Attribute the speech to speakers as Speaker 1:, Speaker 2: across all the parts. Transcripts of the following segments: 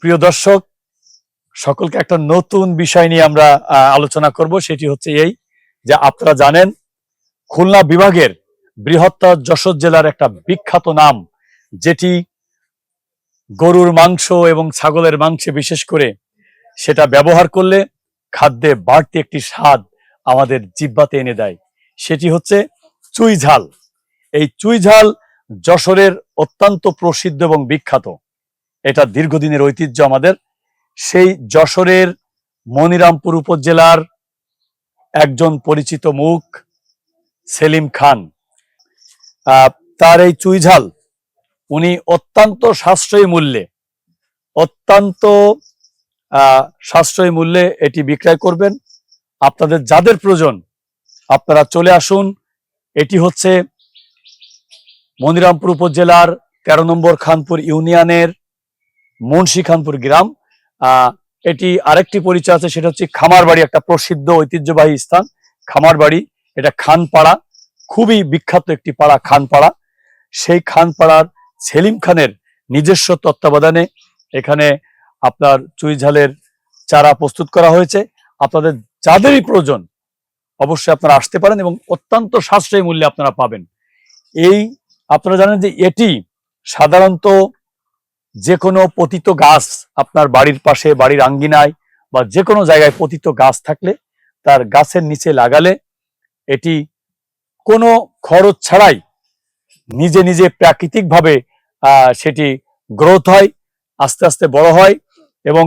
Speaker 1: প্রিয় দর্শক, সকলকে একটা নতুন বিষয় নিয়ে আমরা আলোচনা করব। সেটি হচ্ছে এই যে আপনারা জানেন খুলনা বিভাগের বৃহত্তর যশোর জেলার একটা বিখ্যাত নাম, যেটি গরুর মাংস এবং ছাগলের মাংসে বিশেষ করে সেটা ব্যবহার করলে খাদ্যে বাড়তি একটি স্বাদ আমাদের জিহ্বাতে এনে দেয়। সেটি হচ্ছে চুই ঝাল। এই চুই ঝাল যশোরের অত্যন্ত প্রসিদ্ধ এবং বিখ্যাত। এটা দীর্ঘদিনের ঐতিহ্য আমাদের। সেই যশোরের মনিরামপুর উপজেলার একজন পরিচিত মুখ সেলিম খান, তার এই চুই ঝাল উনি অত্যন্ত সাশ্রয়ী মূল্যে এটি বিক্রয় করবেন। আপনাদের যাদের প্রয়োজন আপনারা চলে আসুন। এটি হচ্ছে মনিরামপুর উপজেলার 13 নম্বর খানপুর ইউনিয়নের মুন্সি খানপুর গ্রাম। এটি আরেকটি পরিচয় আছে, সেটা হচ্ছে খামারবাড়ি, একটা প্রসিদ্ধ ঐতিহ্যবাহী স্থান খামারবাড়ি। এটা খানপাড়া, খুবই বিখ্যাত একটি পাড়া খানপাড়া। সেই খানপাড়ার সেলিম খানের নিজস্ব তত্ত্বাবধানে এখানে আপনার চুই ঝালের চারা প্রস্তুত করা হয়েছে। আপনাদের যাদেরই প্রয়োজন অবশ্যই আপনারা আসতে পারেন এবং অত্যন্ত সাশ্রয়ী মূল্যে আপনারা পাবেন। এই আপনারা জানেন যে এটি সাধারণত যে কোনো পতিত গাছ, আপনার বাড়ির পাশে, বাড়ির আঙ্গিনায় বা যে কোনো জায়গায় পতিত গাছ থাকলে তার গাছের নিচে লাগালে এটি কোনো খরচ ছাড়াই নিজে নিজে প্রাকৃতিকভাবে সেটি গ্রোথ হয়, আস্তে আস্তে বড় হয় এবং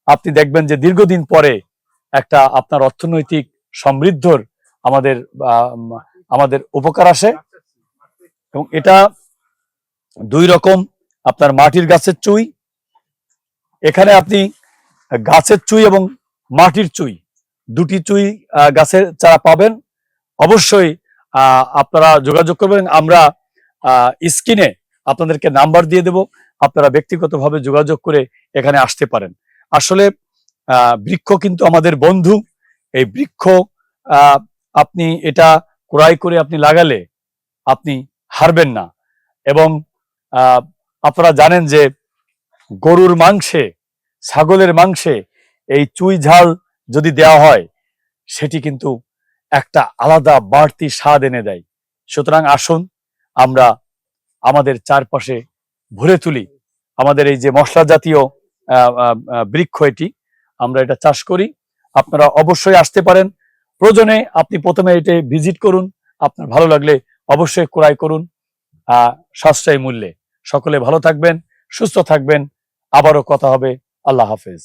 Speaker 1: আপনি দেখবেন যে দীর্ঘদিন পরে একটা আপনার অর্থনৈতিক সমৃদ্ধর আমাদের উপকার আসে। এবং এটা দুই রকম, আপনার মাটির গাছের চুই, এখানে আপনি গাছের চুই এবং মাটির চুই দুটি চুই গাছের চারা পাবেন। অবশ্যই আপনারা যোগাযোগ করবেন। আমরা স্ক্রিনে আপনাদেরকে নাম্বার দিয়ে দেব, আপনারা ব্যক্তিগতভাবে যোগাযোগ করে এখানে আসতে পারেন। আসলে বৃক্ষ কিন্তু আমাদের বন্ধু। এই বৃক্ষ আপনি এটা ক্রয় করে আপনি লাগালে আপনি হারবেন না। এবং আপনারা জানেন যে গরুর মাংসে, ছাগলের মাংসে এই চুই ঝাল যদি দেওয়া হয় সেটি কিন্তু একটা আলাদা বাড়তি স্বাদ এনে দেয়। সুতরাং আসুন আমরা আমাদের চারপাশে ভরে তুলি আমাদের এই যে মশলা জাতীয় বৃক্ষ, এটি আমরা এটা চাষ করি। আপনারা অবশ্যই আসতে পারেন। প্রয়োজনে আপনি প্রথমে এটা ভিজিট করুন, আপনার ভালো লাগলে অবশ্যই ক্রয় করুন সাশ্রয়ী মূল্যে। সকলে ভালো থাকবেন, সুস্থ থাকবেন। আবারও কথা হবে। আল্লাহ হাফেজ।